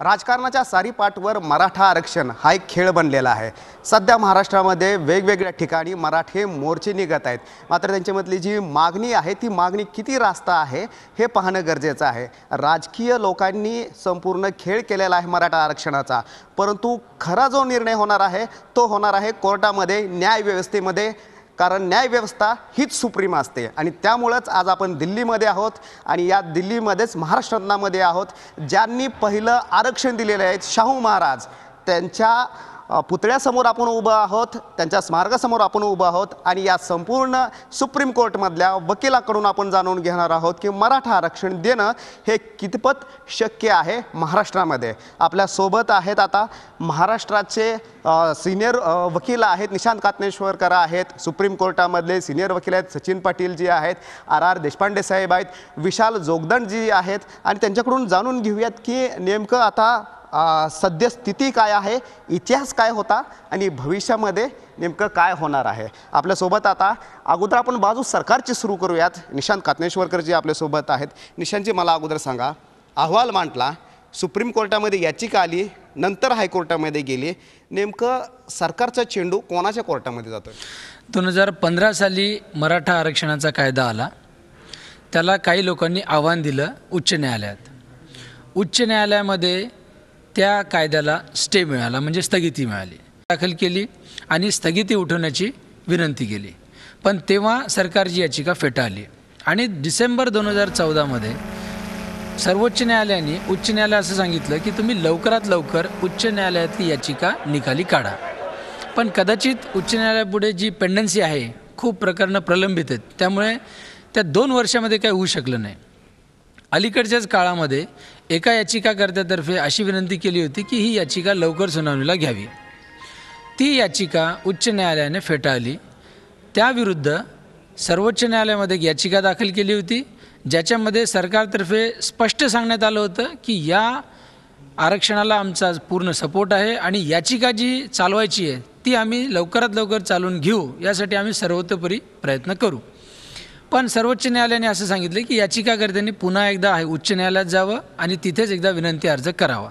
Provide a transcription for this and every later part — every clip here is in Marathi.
राजकारणाच्या सारीपाटवर मराठा आरक्षण हा एक खेळ बनलेला आहे। सध्या महाराष्ट्रामध्ये वेगवेगळ्या ठिकाणी मराठे मोर्चे निघत आहेत, मात्र त्यांच्यामधली जी मागणी आहे ती मागणी किती रास्त आहे हे पाहणं गरजेचं आहे। राजकीय लोकांनी संपूर्ण खेळ केलेला आहे मराठा आरक्षणाचा, परंतु खरा जो निर्णय होणार आहे तो होणार आहे कोर्टामध्ये, न्यायव्यवस्थेमध्ये, कारण न्यायव्यवस्था हीच सुप्रीम असते। आणि त्यामुळेच आज आपण दिल्लीमध्ये आहोत आणि या दिल्लीमध्येच महाराष्ट्रामध्ये आहोत। ज्यांनी पहिलं आरक्षण दिलेले आहेत शाहू महाराज, त्यांच्या पुतळ्यासमोर आपण उभं आहोत, त्यांच्या स्मारकासमोर आपण उभं आहोत आणि या संपूर्ण सुप्रीम कोर्टमधल्या वकिलाकडून आपण जाणून घेणार आहोत की मराठा आरक्षण देणं हे कितपत शक्य आहे महाराष्ट्रामध्ये। आपल्या सोबत आहेत आता महाराष्ट्राचे सिनियर वकील आहेत, निशांत कात्नेश्वरकर आहेत, सुप्रीम कोर्टामधले सिनियर वकील आहेत सचिन पाटील जी आहेत, आर देशपांडे साहेब आहेत, विशाल जोगदंड जी आहेत आणि त्यांच्याकडून जाणून घेऊयात की नेमकं आता सद्यस्थिती काय आहे, इतिहास काय होता आणि भविष्यामध्ये नेमकं काय होणार आहे। आपल्यासोबत आता अगोदर आपण बाजू सरकारची सुरू करूयात। निशांत कात्नेश्वरकर जी आपल्यासोबत आहेत। निशांतजी, मला अगोदर सांगा, अहवाल मांडला, सुप्रीम कोर्टामध्ये याचिका आली, नंतर हायकोर्टामध्ये गेली, नेमकं सरकारचा चेंडू कोणाच्या कोर्टामध्ये जातोय? 2015 साली मराठा आरक्षणाचा कायदा आला, त्याला काही लोकांनी आव्हान दिलं उच्च न्यायालयात। उच्च न्यायालयामध्ये त्या कायद्याला स्टे मिळाला, म्हणजे स्थगिती मिळाली, दाखल केली आणि स्थगिती उठवण्याची विनंती केली, पण तेव्हा सरकारची याचिका फेटाळली आणि डिसेंबर 2014मध्ये सर्वोच्च न्यायालयाने उच्च न्यायालय असं सांगितलं की तुम्ही लवकरात लवकर उच्च न्यायालयातली याचिका निकाली काढा। पण कदाचित उच्च न्यायालयापुढे जी पेंडन्सी आहे, खूप प्रकरणं प्रलंबित आहेत, त्यामुळे त्या 2 वर्षामध्ये काही होऊ शकलं नाही। अलीकडच्याच काळामध्ये एका याचिकाकर्त्यातर्फे अशी विनंती केली होती की ही याचिका लवकर सुनावणीला घ्यावी। ती याचिका उच्च न्यायालयाने फेटाळली। त्याविरुद्ध सर्वोच्च न्यायालयामध्ये एक याचिका दाखल केली होती, ज्याच्यामध्ये सरकारतर्फे स्पष्ट सांगण्यात आलं होतं की या आरक्षणाला आमचा पूर्ण सपोर्ट आहे आणि याचिका जी चालवायची आहे ती आम्ही लवकरात लवकर चालवून घेऊ, यासाठी आम्ही सर्वतोपरी प्रयत्न करू। पण सर्वोच्च न्यायालयाने असं सांगितलं की याचिकाकर्त्यांनी पुन्हा एकदा उच्च न्यायालयात जावं आणि तिथेच एकदा विनंती अर्ज करावा।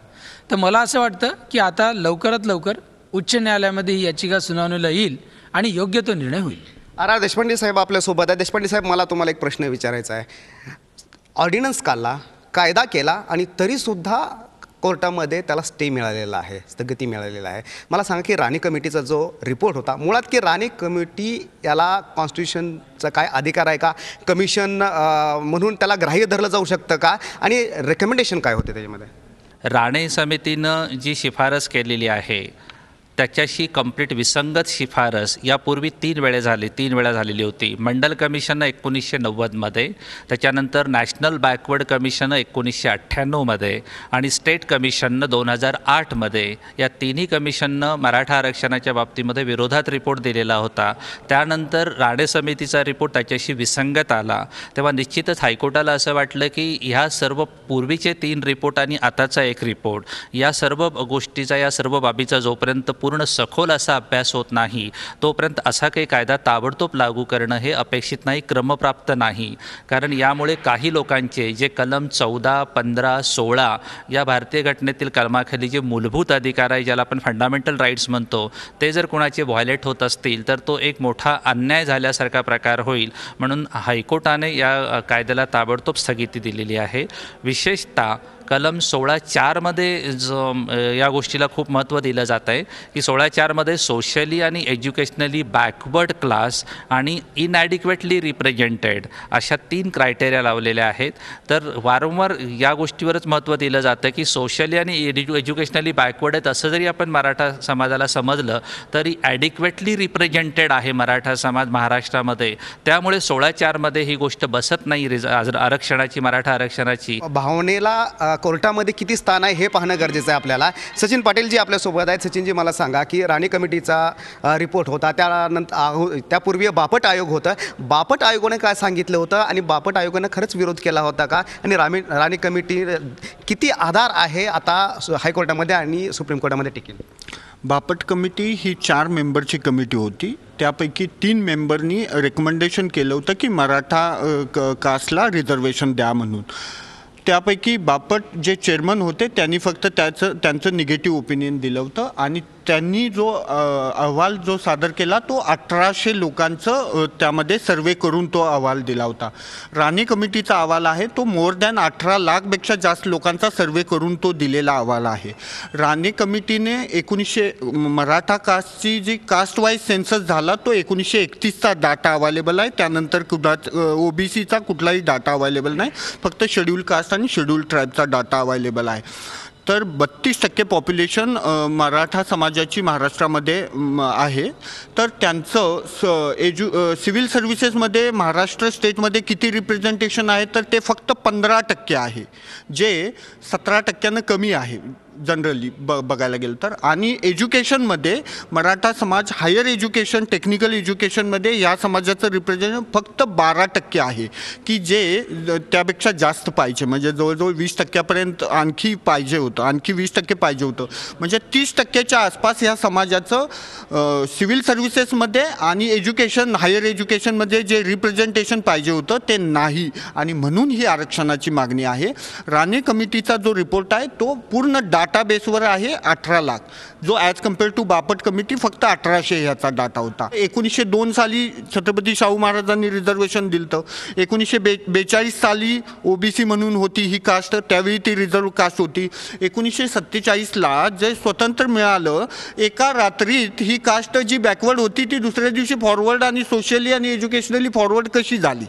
तर मला असं वाटतं की आता लवकरात लवकर उच्च न्यायालयामध्ये ही याचिका सुनावणीला येईल आणि योग्य तो निर्णय होईल। आर देशपांडे साहेब आपल्यासोबत आहे। देशपांडे साहेब, मला तुम्हाला एक प्रश्न विचारायचा आहे। ऑर्डिनन्स काढला, कायदा केला आणि तरीसुद्धा कोर्टामध्ये त्याला स्टे मिळालेला आहे, स्थगिती मिळालेला आहे। मला सांगा की राणे कमिटीचा जो रिपोर्ट होता, मुळात की राणे कमिटी याला कॉन्स्टिट्यूशनचा काय अधिकार आहे का, कमिशन म्हणून त्याला ग्राह्य धरलं जाऊ शकतं का, आणि रेकमेंडेशन काय होते त्याच्यामध्ये? राणे समितीनं जी शिफारस केलेली आहे त्याच्याशी कंप्लीट विसंगत शिफारस यापूर्वी 3 वेळा झालेली होती। मंडल कमिशननं 1990मध्ये, त्याच्यानंतर नॅशनल बॅकवर्ड कमिशननं 1998मध्ये आणि स्टेट कमिशननं 2008मध्ये, या तिन्ही कमिशननं मराठा आरक्षणाच्या बाबतीमध्ये विरोधात रिपोर्ट दिलेला होता। त्यानंतर राणे समितीचा रिपोर्ट त्याच्याशी विसंगत आला, तेव्हा निश्चितच हायकोर्टाला असं वाटलं की ह्या सर्व पूर्वीचे 3 रिपोर्ट आणि आताचा एक रिपोर्ट, या सर्व गोष्टीचा, या सर्व बाबीचा जोपर्यंत पूर्ण सखोल असा अभ्यास होत नाही तोपर्यंत असा काही कायदा ताबडतोब लागू करणं हे अपेक्षित नाही, क्रमप्राप्त नाही। कारण यामुळे काही लोकांचे जे कलम 14, 15, 16 या भारतीय घटनेतील कलमाखाली जे मूलभूत अधिकार आहे, ज्याला आपण फंडामेंटल राईट्स म्हणतो, ते जर कोणाचे व्हायलेट होत असतील तर तो एक मोठा अन्याय झाल्यासारखा प्रकार होईल। म्हणून हायकोर्टाने या कायद्याला ताबडतोब स्थगिती दिलेली आहे। विशेषतः कलम 16(4) या गोष्टीला खूप महत्त्व दिलं जात आहे की 16(4) सोशली आणि एज्युकेशनली बॅकवर्ड क्लास आणि इनॲडिक्वेटली रिप्रेझेंटेड अशा 3 क्रायटेरिया लावलेल्या आहेत। तर वारंवार या गोष्टीवरच महत्त्व दिलं जातं की सोशली आणि एज्युकेशनली बॅकवर्ड आहेत असं जरी आपण मराठा समाजाला समजलं तरी ॲडिक्वेटली रिप्रेझेंटेड आहे मराठा समाज महाराष्ट्रामध्ये, त्यामुळे 16(4) ही गोष्ट बसत नाही आरक्षणाची, मराठा आरक्षणाची। भावनेला कोर्टामध्ये किती स्थान आहे हे पाहणं गरजेचं आहे आपल्याला। सचिन पाटील जी आपल्यासोबत आहेत। सचिनजी, मला सांगा की राणे कमिटीचा रिपोर्ट होता, त्यानंतर त्यापूर्वी बापट आयोग होतं, बापट आयोगाने काय सांगितलं होतं आणि बापट आयोगाने खरंच विरोध केला होता का, आणि राणे कमिटी किती आधार आहे आता हायकोर्टामध्ये आणि सुप्रीम कोर्टामध्ये टिकेल? बापट कमिटी ही 4 मेंबरची कमिटी होती, त्यापैकी 3 मेंबरनी रेकमेंडेशन केलं होतं की मराठा कास्टला रिझर्वेशन द्या म्हणून। त्यापैकी बापट जे चेअरमन होते त्यांनी फक्त त्यांचं निगेटिव्ह ओपिनियन दिलं होतं आणि त्यांनी जो अहवाल जो सादर केला तो 1800 लोकांचं त्यामध्ये सर्वे करून तो अहवाल दिला होता. राणे कमिटीचा अहवाल आहे तो मोर दॅन 18 लाखपेक्षा जास्त लोकांचा सर्वे करून तो दिलेला अहवाल आहे. राणे कमिटीने 1900 मराठा कास्टची जी कास्ट वाईज सेन्सस झाला तो 1931चा डाटा अवेलेबल आहे. त्यानंतर OBCचा कुठलाही डाटा अवेलेबल नाही, फक्त शेड्यूल कास्ट आणि शेड्यूल ट्राईबचा डाटा अवेलेबल आहे. तर 32% पॉप्युलेशन मराठा समाजाची महाराष्ट्रामध्ये आहे. तर त्यांचं सिव्हिल सर्व्हिसेसमध्ये महाराष्ट्र स्टेटमध्ये किती रिप्रेझेंटेशन आहे तर ते फक्त 15% आहे, जे 17% कमी आहे जनरली बघायला गेलं तर. आणि एज्युकेशनमध्ये मराठा समाज हायर एज्युकेशन टेक्निकल एज्युकेशनमध्ये या समाजाचं रिप्रेझेंटेशन फक्त 12% आहे, की जे त्यापेक्षा जास्त पाहिजे. म्हणजे जवळजवळ 20%पर्यंत आणखी पाहिजे होतं, आणखी 20% पाहिजे होतं. म्हणजे 30%च्या आसपास ह्या समाजाचं सिव्हिल सर्व्हिसेसमध्ये आणि एज्युकेशन हायर एज्युकेशनमध्ये जे रिप्रेझेंटेशन पाहिजे होतं ते नाही, आणि म्हणून ही आरक्षणाची मागणी आहे. राणे कमिटीचा जो रिपोर्ट आहे तो पूर्ण डाटाबेसवर आहे 18 लाख, जो as compare to Bapat committee फक्त 1800 ह्याचा डाटा होता. 1902 साली छत्रपती शाहू महाराजांनी रिझर्वेशन दिलं. 1942 साली OBC म्हणून होती ही कास्ट, त्यावेळी ती रिझर्व कास्ट होती. 1947ला जे स्वतंत्र मिळालं एका रात्रीत ही कास्ट जी बॅकवर्ड होती ती दुसऱ्या दिवशी फॉरवर्ड आणि सोशली आणि एज्युकेशनली फॉरवर्ड कशी झाली.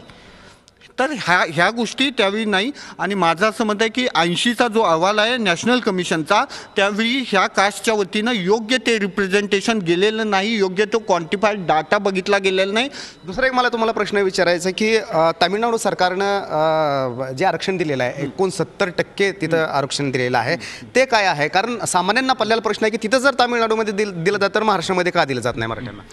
तर ह्या गोष्टी त्यावेळी नाही. आणि माझं असं मत आहे की 80चा जो अहवाल आहे नॅशनल कमिशनचा, त्यावेळी ह्या कास्टच्या वतीनं योग्य ते रिप्रेझेंटेशन गेलेलं नाही, योग्य तो क्वांटिफाईड डाटा बघितला गेलेला नाही. दुसरा एक मला तुम्हाला प्रश्न विचारायचा की तामिळनाडू सरकारनं जे आरक्षण दिलेलं आहे 69% तिथं आरक्षण दिलेलं आहे, ते काय आहे? कारण सामान्यांना पडलेला प्रश्न आहे की तिथं जर तामिळनाडूमध्ये दिलं जातं तर महाराष्ट्रामध्ये का दिलं जात नाही मराठ्यांना?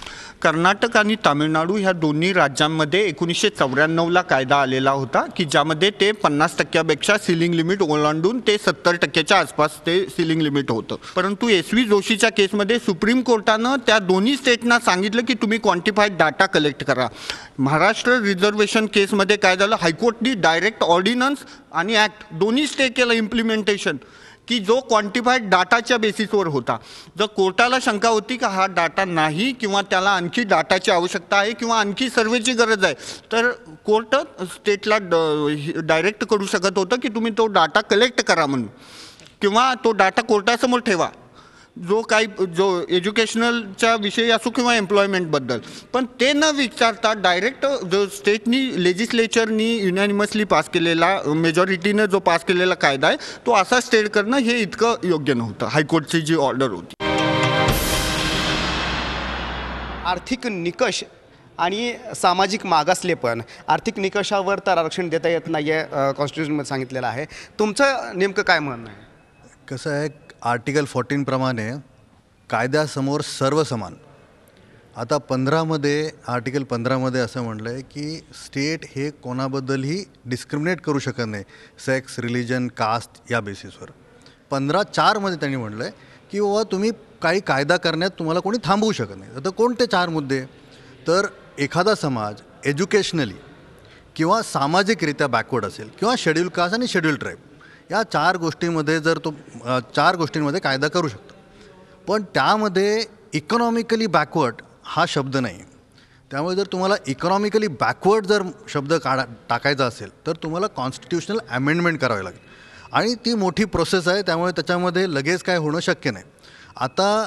कर्नाटक आणि तामिळनाडू ह्या दोन्ही राज्यांमध्ये 1994ला कायदा आलेला होता की ज्यामध्ये ते 50%पेक्षा सिलिंग लिमिट ओलांडून ते 70%च्या आसपास ते सिलिंग लिमिट होतं. परंतु SV जोशीच्या केसमध्ये सुप्रीम कोर्टानं त्या दोन्ही स्टेटना सांगितलं की तुम्ही क्वांटिफाईड डाटा कलेक्ट करा. महाराष्ट्र रिझर्वेशन केसमध्ये काय झालं, हायकोर्टनी डायरेक्ट ऑर्डिनन्स आणि ॲक्ट दोन्ही स्टे केलं इम्प्लिमेंटेशन, की जो क्वांटिफाईड डाटाच्या बेसिसवर होता. जर कोर्टाला शंका होती की हा डाटा नाही किंवा त्याला आणखी डाटाची आवश्यकता आहे किंवा आणखी सर्वेची गरज आहे, तर कोर्ट स्टेटला डायरेक्ट करू शकत होतं की तुम्ही तो डाटा कलेक्ट करा म्हणून, किंवा तो डाटा कोर्टासमोर ठेवा, जो एज्युकेशनलच्या विषयी असो किंवा एम्प्लॉयमेंटबद्दल. पण ते न विचारता डायरेक्ट जो स्टेटनी लेजिस्लेचरनी युनॅनिमसली पास केलेला, मेजॉरिटीनं जो पास केलेला कायदा आहे तो असा स्टेट करणं हे इतकं योग्य नव्हतं. हायकोर्टची जी ऑर्डर होती. आर्थिक निकष आणि सामाजिक मागासलेपण, आर्थिक निकषावर तर आरक्षण देता येत नाही आहे, कॉन्स्टिट्यूशनमध्ये सांगितलेलं आहे. तुमचं नेमकं काय म्हणणं आहे? कसं आहे, आर्टिकल 14 प्रमाणे कायद्यासमोर सर्व समान. आता 15मध्ये आर्टिकल 15मध्ये असं म्हटलं आहे की स्टेट हे कोणाबद्दलही डिस्क्रिमिनेट करू शकत नाही सेक्स, रिलिजन, कास्ट या बेसिसवर. 15(4) त्यांनी म्हटलं आहे की बाबा तुम्ही काही कायदा करण्यात तुम्हाला कोणी थांबवू शकत नाही. आता कोणते 4 मुद्दे? तर एखादा समाज एज्युकेशनली किंवा सामाजिकरित्या बॅकवर्ड असेल किंवा शेड्यूल कास्ट आणि शेड्यूल ट्राईब, या 4 गोष्टींमध्ये जर तो 4 गोष्टींमध्ये कायदा करू शकतो. पण त्यामध्ये इकॉनॉमिकली बॅकवर्ड हा शब्द नाही. त्यामुळे जर तुम्हाला इकॉनॉमिकली बॅकवर्ड जर शब्द टाकायचा असेल तर तुम्हाला कॉन्स्टिट्यूशनल अमेंडमेंट करावी लागेल, आणि ती मोठी प्रोसेस आहे. त्यामुळे त्याच्यामध्ये लगेच काय होणं शक्य नाही. आता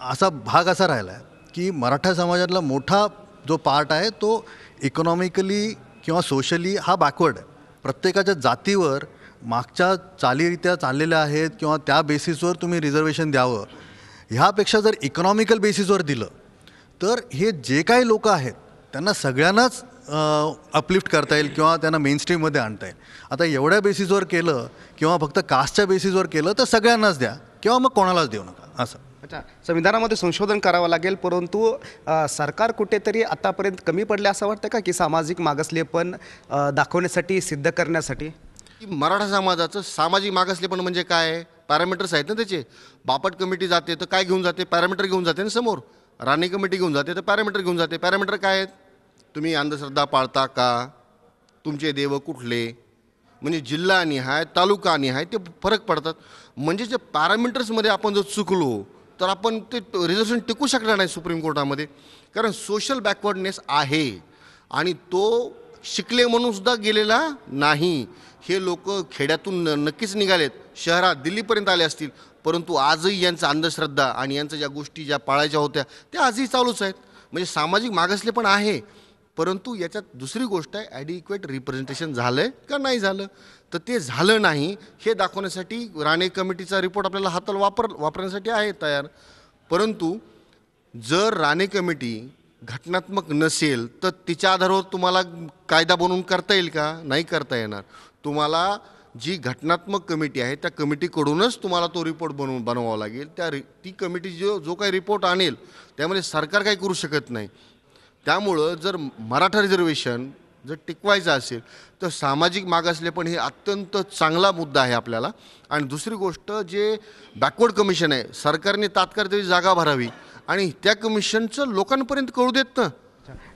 असा भाग असा राहिला आहे की मराठा समाजातला मोठा जो पार्ट आहे तो इकॉनॉमिकली किंवा सोशली हा बॅकवर्ड आहे. प्रत्येकाच्या जातीवर मागच्या चालीरित्या चाललेल्या आहेत किंवा त्या बेसिसवर तुम्ही रिझर्वेशन द्यावं, ह्यापेक्षा जर इकॉनॉमिकल बेसिसवर दिलं तर हे जे काही लोक आहेत त्यांना सगळ्यांनाच अपलिफ्ट करता येईल किंवा त्यांना मेनस्ट्रीममध्ये आणता येईल. आता एवढ्या बेसिसवर केलं किंवा फक्त कास्टच्या बेसिसवर केलं तर सगळ्यांनाच द्या किंवा मग कोणालाच देऊ नका असं. अच्छा, संविधानामध्ये संशोधन करावं लागेल, परंतु सरकार कुठेतरी आतापर्यंत कमी पडले असं वाटतं का की सामाजिक मागासलेपण दाखवण्यासाठी, सिद्ध करण्यासाठी? मराठा समाजाचं सामाजिक मागासलेपण म्हणजे काय? पॅरामीटर्स आहेत ना त्याचे. बापट कमिटी जाते तर काय घेऊन जाते? पॅरामीटर घेऊन जाते ना समोर. राणे कमिटी घेऊन जाते तर पॅरामीटर घेऊन जाते. पॅरामीटर काय आहेत? तुम्ही अंधश्रद्धा पाळता का? तुमचे देव कुठले? म्हणजे जिल्हानिहाय तालुकानिहाय ते फरक पडतात. म्हणजे जे पॅरामीटर्समध्ये आपण जर चुकलो तर आपण ते रिझर्वेशन टिकू शकणार नाही सुप्रीम कोर्टामध्ये, कारण सोशल बॅकवर्डनेस आहे आणि तो शिकले म्हणून सुद्धा गेलेला नाही. हे लोक खेड्यातून नक्कीच निघालेत, शहरात दिल्लीपर्यंत आले असतील, परंतु आजही यांचा अंधश्रद्धा आणि यांच्या ज्या गोष्टी ज्या पाळायच्या होत्या त्या आजही चालूच आहेत. म्हणजे सामाजिक मागासले पण आहे, परंतु याच्यात दुसरी गोष्ट आहे, ॲडिक्वेट रिप्रेझेंटेशन झालं आहे का नाही झालं. तर ते झालं नाही हे दाखवण्यासाठी राणे कमिटीचा रिपोर्ट आपल्याला हाताला वापरण्यासाठी आहे तयार. परंतु जर राणे कमिटी घटनात्मक नसेल तर तिच्या आधारावर तुम्हाला कायदा बनवून करता येईल का? नाही करता येणार. तुम्हाला जी घटनात्मक कमिटी आहे त्या कमिटीकडूनच तुम्हाला तो रिपोर्ट बनवावा लागेल. ती कमिटी जो काही रिपोर्ट आणेल त्यामध्ये सरकार काही करू शकत नाही. त्यामुळं जर मराठा रिझर्वेशन जर टिकवायचं असेल तर सामाजिक मागासले पण हे अत्यंत चांगला मुद्दा आहे आपल्याला. आणि दुसरी गोष्ट, जे बॅकवर्ड कमिशन आहे सरकारने तात्काळ त्याची जागा भरावी आणि त्या कमिशनचं लोकांपर्यंत कळू देत ना.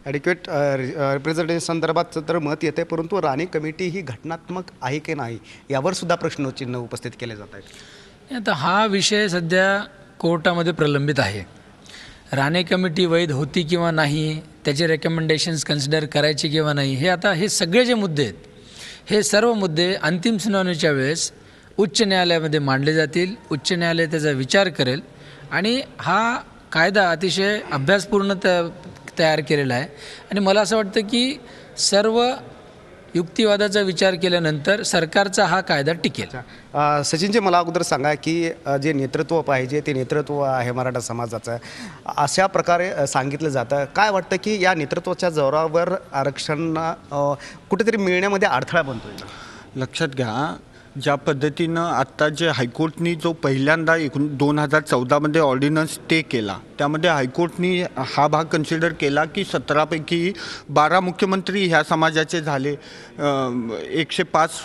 ॲडिक्वेट रिप्रेझेंटेशन संदर्भात तर मत येते, परंतु राणे कमिटी ही घटनात्मक आहे की नाही यावर सुद्धा प्रश्नचिन्ह उपस्थित केले जात आहेत. आता हा विषय सध्या कोर्टामध्ये प्रलंबित आहे. राणे कमिटी वैध होती किंवा नाही, त्याचे रेकमेंडेशन्स कन्सिडर करायचे किंवा नाही, हे सगळे जे मुद्दे आहेत हे सर्व मुद्दे अंतिम सुनावणीच्या वेळेस उच्च न्यायालयामध्ये मांडले जातील. उच्च न्यायालय त्याचा विचार करेल आणि हा कायदा अतिशय अभ्यासपूर्ण तयार केलेला आहे. आणि मला असं वाटतं की सर्व युक्तिवादाचा विचार केल्यानंतर सरकारचा हा कायदा टिकेल. सचिनजी, मला अगोदर सांगा की जे नेतृत्व पाहिजे ते नेतृत्व आहे मराठा समाजाचं, अशा प्रकारे सांगितलं जातं. काय वाटतं की या नेतृत्वाच्या जोरावर आरक्षण कुठेतरी मिळण्यामध्ये अडथळा बनतो? लक्षात घ्या, ज्या पद्धतीनं आत्ता जे हायकोर्टनी जो पहिल्यांदा 2014मध्ये ऑर्डिनन्स स्टे केला त्यामध्ये हायकोर्टनी हा भाग कन्सिडर केला की 17पैकी 12 मुख्यमंत्री ह्या समाजाचे झाले. 105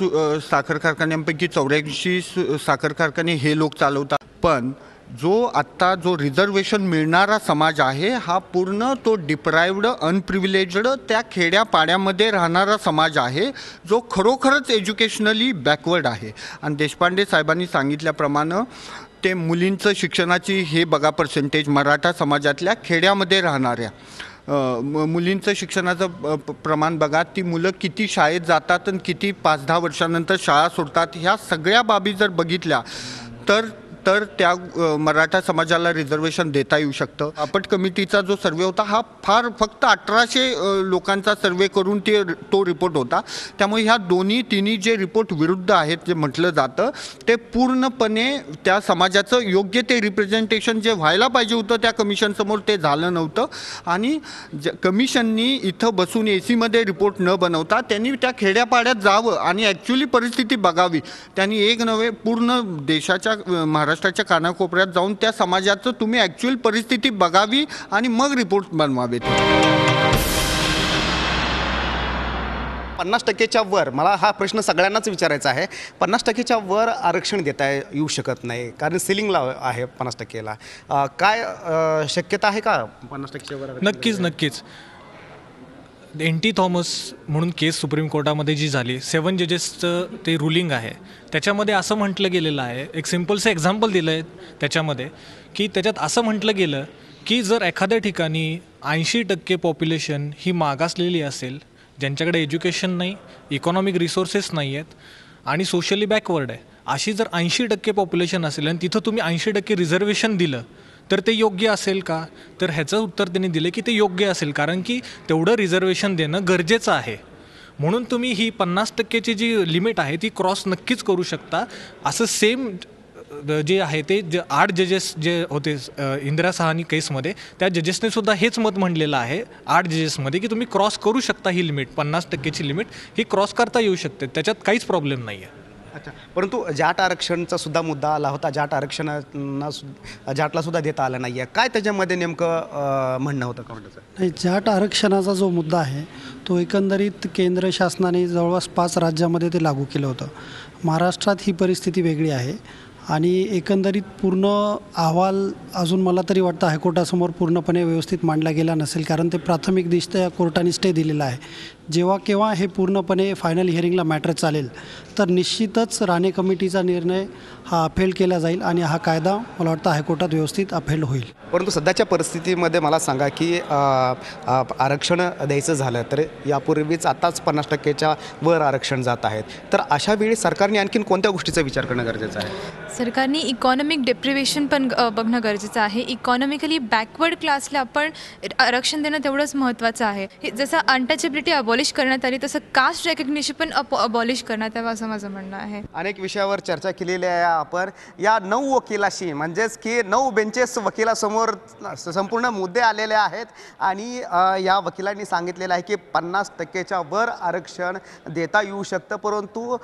साखर कारखान्यांपैकी 84 साखर कारखाने हे लोक चालवतात. पण जो रिझर्वेशन मिळणारा समाज आहे हा पूर्ण तो डिप्रायव्ड अनप्रिव्हिलेज्ड त्या खेड्यापाड्यामध्ये राहणारा समाज आहे जो खरोखरच एज्युकेशनली बॅकवर्ड आहे. आणि देशपांडे साहेबांनी सांगितल्याप्रमाणे ते मुलींचं शिक्षणाची हे बघा पर्सेंटेज मराठा समाजातल्या खेड्यामध्ये राहणाऱ्या मुलींचं शिक्षणाचं प्रमाण बघा, ती मुलं किती शाळेत जातात आणि किती 5-10 वर्षानंतर शाळा सोडतात. ह्या सगळ्या बाबी जर बघितल्या तर त्या मराठा समाजाला रिझर्वेशन देता येऊ शकतं. बापट कमिटीचा जो सर्वे होता हा फक्त 1800 लोकांचा सर्वे करून तो रिपोर्ट होता. त्यामुळे ह्या तिन्ही जे रिपोर्ट विरुद्ध आहेत जे म्हटलं जातं ते पूर्णपणे त्या समाजाचं योग्य ते रिप्रेझेंटेशन जे व्हायला पाहिजे होतं त्या कमिशनसमोर ते झालं नव्हतं. आणि कमिशननी इथं बसून AC मध्ये रिपोर्ट न बनवता त्यांनी त्या खेड्यापाड्यात जावं आणि ॲक्च्युली परिस्थिती बघावी. त्यांनी एक नव्हे पूर्ण देशाच्या महाराष्ट्राच्या कानाकोपऱ्यात जाऊन त्या समाजाचं तुम्ही ॲक्च्युअल परिस्थिती बघावी आणि मग रिपोर्ट बनवावेत. 50%च्या वर, मला हा प्रश्न सगळ्यांनाच विचारायचा आहे, 50%च्या वर आरक्षण देता येऊ शकत नाही कारण सिलिंगला आहे 50%ला. काय शक्यता आहे का 50%च्या वर? नक्कीच. NT थॉमस म्हणून केस सुप्रीम कोर्टामध्ये जी झाली, 7 जजेसचं ते रुलिंग आहे, त्याच्यामध्ये असं म्हटलं गेलेलं आहे, एक सिम्पलचं एक्झाम्पल दिलं आहे त्याच्यामध्ये, की त्याच्यात असं म्हटलं गेलं की जर एखाद्या ठिकाणी 80% पॉप्युलेशन ही मागासलेली असेल, ज्यांच्याकडे एज्युकेशन नाही, इकॉनॉमिक रिसोर्सेस नाही आहेत आणि सोशली बॅकवर्ड आहे, अशी जर 80% पॉप्युलेशन असेल आणि तिथं तुम्ही 80% रिझर्वेशन दिलं तर ते योग्य असेल का? तर ह्याचं उत्तर त्यांनी दिलं की ते योग्य असेल, कारण की तेवढं रिझर्वेशन देणं गरजेचं आहे. म्हणून तुम्ही ही 50%ची जी लिमिट आहे ती क्रॉस नक्कीच करू शकता. असं सेम जे आहे ते 8 जजेस जे होते इंदिरा सहानी केसमध्ये, त्या जजेसने सुद्धा हेच मत म्हणलेलं आहे 8 जजेसमध्ये की तुम्ही क्रॉस करू शकता ही लिमिट, 50%ची लिमिट ही क्रॉस करता येऊ शकते, त्याच्यात काहीच प्रॉब्लेम नाही आहे. अच्छा, परंतु जाट आरक्षणचा सुद्धा मुद्दा आला होता. जाटला सुद्धा देता आलं नाही आहे. काय त्याच्यामध्ये नेमकं म्हणणं होतं कोर्टाचं? नाही, जाट आरक्षणाचा जो मुद्दा आहे तो एकंदरीत केंद्र शासनाने जवळपास 5 राज्यामध्ये ते लागू केलं होतं. महाराष्ट्रात ही परिस्थिती वेगळी आहे आणि एकंदरीत पूर्ण अहवाल अजून मला तरी वाटतं हायकोर्टासमोर पूर्णपणे व्यवस्थित मांडला गेला नसेल, कारण ते प्राथमिकदृष्ट्या कोर्टाने स्टे दिलेला आहे. जेव्हा केव्हा हे पूर्णपणे फायनल हिअरिंगला मॅटर चालेल तर निश्चितच राणे कमिटीचा निर्णय हा अफेल केला जाईल आणि हा कायदा मला वाटतं हायकोर्टात व्यवस्थित अफेल होईल. परंतु सध्याच्या परिस्थितीमध्ये मला सांगा की आरक्षण द्यायचं झालं तर यापूर्वीच आताच 50%च्या वर आरक्षण जात आहेत, तर अशा वेळी सरकारने आणखीन कोणत्या गोष्टीचा विचार करणं गरजेचं आहे? सरकारने इकॉनॉमिक डेप्रिवेशन पण बघणं गरजेचं आहे. इकॉनॉमिकली बॅकवर्ड क्लासला आपण आरक्षण देणं तेवढंच महत्त्वाचं आहे. हे जसं अनटचेबिलिटी अबॉलिश करण्यात आली तसं कास्ट रेकग्निशन पण अबॉलिश करण्यात यावं असं माझं म्हणणं आहे. अनेक विषयावर चर्चा केलेली आहे आपण. या 9 वकिलाशी म्हणजेच की 9 बेंचेस वकिलासमोर संपूर्ण मुद्दे आलेले आहेत आणि या वकिलांनी सांगितलेलं आहे की 50%च्या वर आरक्षण देता येऊ शकतं, परंतु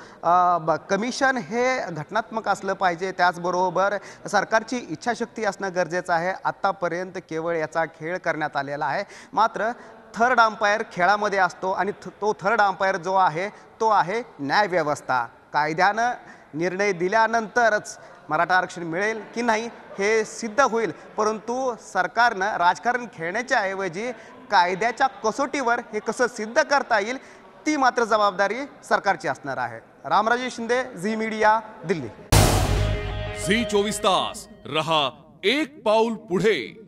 कमिशन हे घटनात्मक असलं पाहिजे. त्याचबरोबर सरकारची इच्छाशक्ती असणं गरजेचं आहे. आत्तापर्यंत केवळ याचा खेळ करण्यात आलेला आहे. मात्र थर्ड अंपायर खेळामध्ये असतो आणि तो थर्ड अंपायर जो आहे तो आहे न्यायव्यवस्था. कायद्यानं निर्णय दिल्यानंतरच मराठा आरक्षण मिळेल की नाही हे सिद्ध होईल, परंतु सरकारनं राजकारण खेळण्याच्या ऐवजी कायद्याच्या कसोटीवर हे कसं सिद्ध करता येईल ती मात्र जबाबदारी सरकारची असणार आहे. Ramraje Shinde, Zee media, Delhi. Zee 24 तास रहा एक पाऊल पुढे.